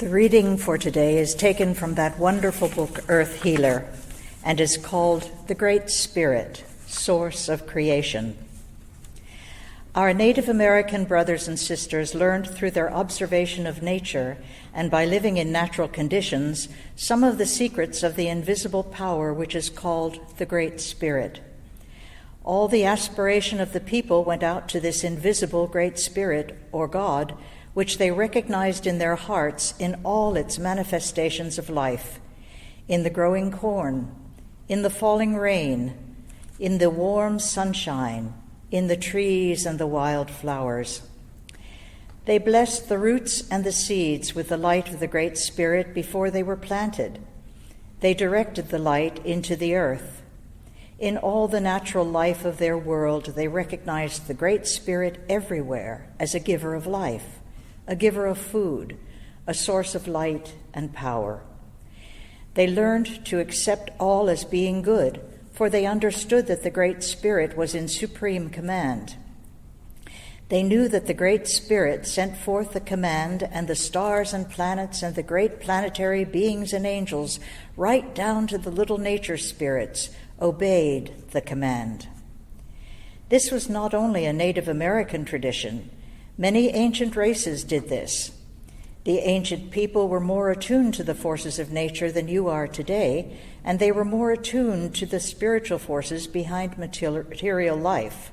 The reading for today is taken from that wonderful book, Earth Healer, and is called The Great Spirit, Source of Creation. Our Native American brothers and sisters learned through their observation of nature and by living in natural conditions some of the secrets of the invisible power which is called the Great Spirit. All the aspiration of the people went out to this invisible Great Spirit, or God, which they recognized in their hearts in all its manifestations of life, in the growing corn, in the falling rain, in the warm sunshine, in the trees and the wild flowers. They blessed the roots and the seeds with the light of the Great Spirit before they were planted. They directed the light into the earth. In all the natural life of their world, they recognized the Great Spirit everywhere as a giver of life, a giver of food, a source of light and power. They learned to accept all as being good, for they understood that the Great Spirit was in supreme command. They knew that the Great Spirit sent forth the command, and the stars and planets and the great planetary beings and angels, right down to the little nature spirits, obeyed the command. This was not only a Native American tradition. Many ancient races did this. The ancient people were more attuned to the forces of nature than you are today, and they were more attuned to the spiritual forces behind material life.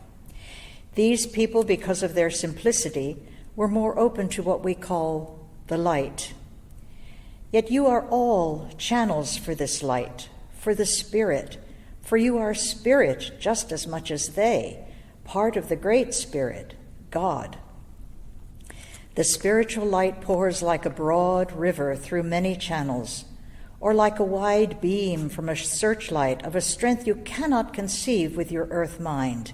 These people, because of their simplicity, were more open to what we call the light. Yet you are all channels for this light, for the Spirit, for you are spirit just as much as they, part of the Great Spirit, God. The spiritual light pours like a broad river through many channels, or like a wide beam from a searchlight of a strength you cannot conceive with your earth mind.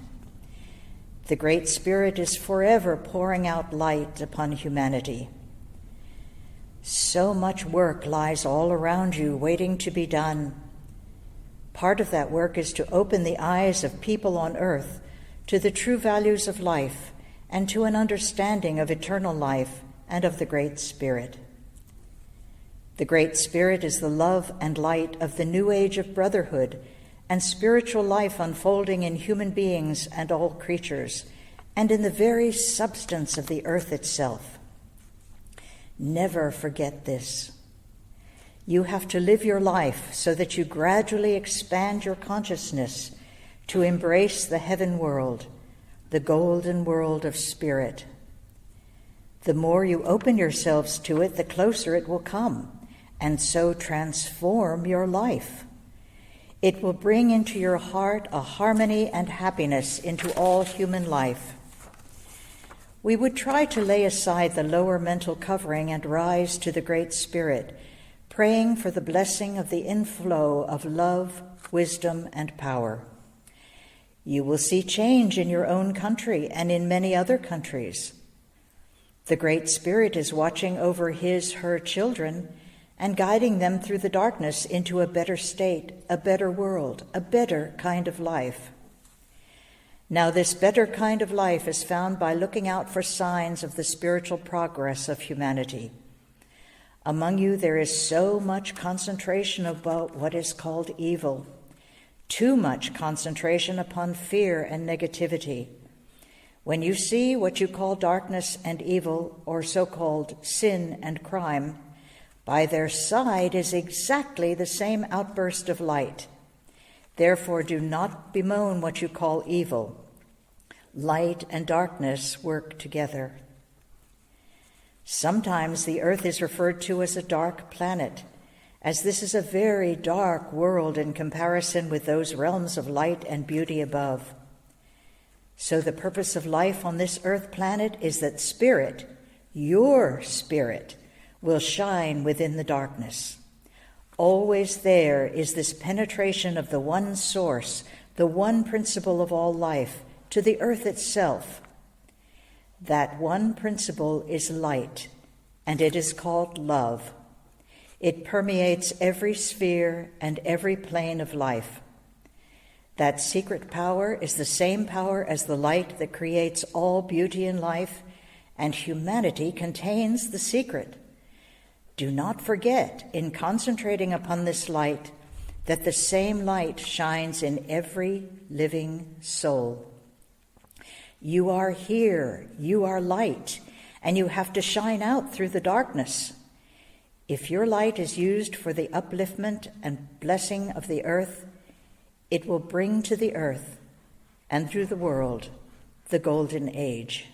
The Great Spirit is forever pouring out light upon humanity. So much work lies all around you waiting to be done. Part of that work is to open the eyes of people on earth to the true values of life and to an understanding of eternal life and of the Great Spirit. The Great Spirit is the love and light of the new age of brotherhood and spiritual life unfolding in human beings and all creatures, and in the very substance of the earth itself. Never forget this. You have to live your life so that you gradually expand your consciousness to embrace the heaven world, the golden world of spirit. The more you open yourselves to it, the closer it will come, and so transform your life. It will bring into your heart a harmony and happiness into all human life. We would try to lay aside the lower mental covering and rise to the Great Spirit, praying for the blessing of the inflow of love, wisdom, and power. You will see change in your own country and in many other countries. The Great Spirit is watching over her children and guiding them through the darkness into a better state, a better world, a better kind of life. Now, this better kind of life is found by looking out for signs of the spiritual progress of humanity. Among you, there is so much concentration about what is called evil. Too much concentration upon fear and negativity. When you see what you call darkness and evil, or so-called sin and crime, by their side is exactly the same outburst of light. Therefore, do not bemoan what you call evil. Light and darkness work together. Sometimes the earth is referred to as a dark planet, as this is a very dark world in comparison with those realms of light and beauty above. So the purpose of life on this earth planet is that spirit, your spirit, will shine within the darkness. Always there is this penetration of the one source, the one principle of all life, to the earth itself. That one principle is light, and it is called love. It permeates every sphere and every plane of life. That secret power is the same power as the light that creates all beauty in life, and humanity contains the secret. Do not forget, in concentrating upon this light, that the same light shines in every living soul. You are here, you are light, and you have to shine out through the darkness. If your light is used for the upliftment and blessing of the earth, it will bring to the earth and through the world the golden age.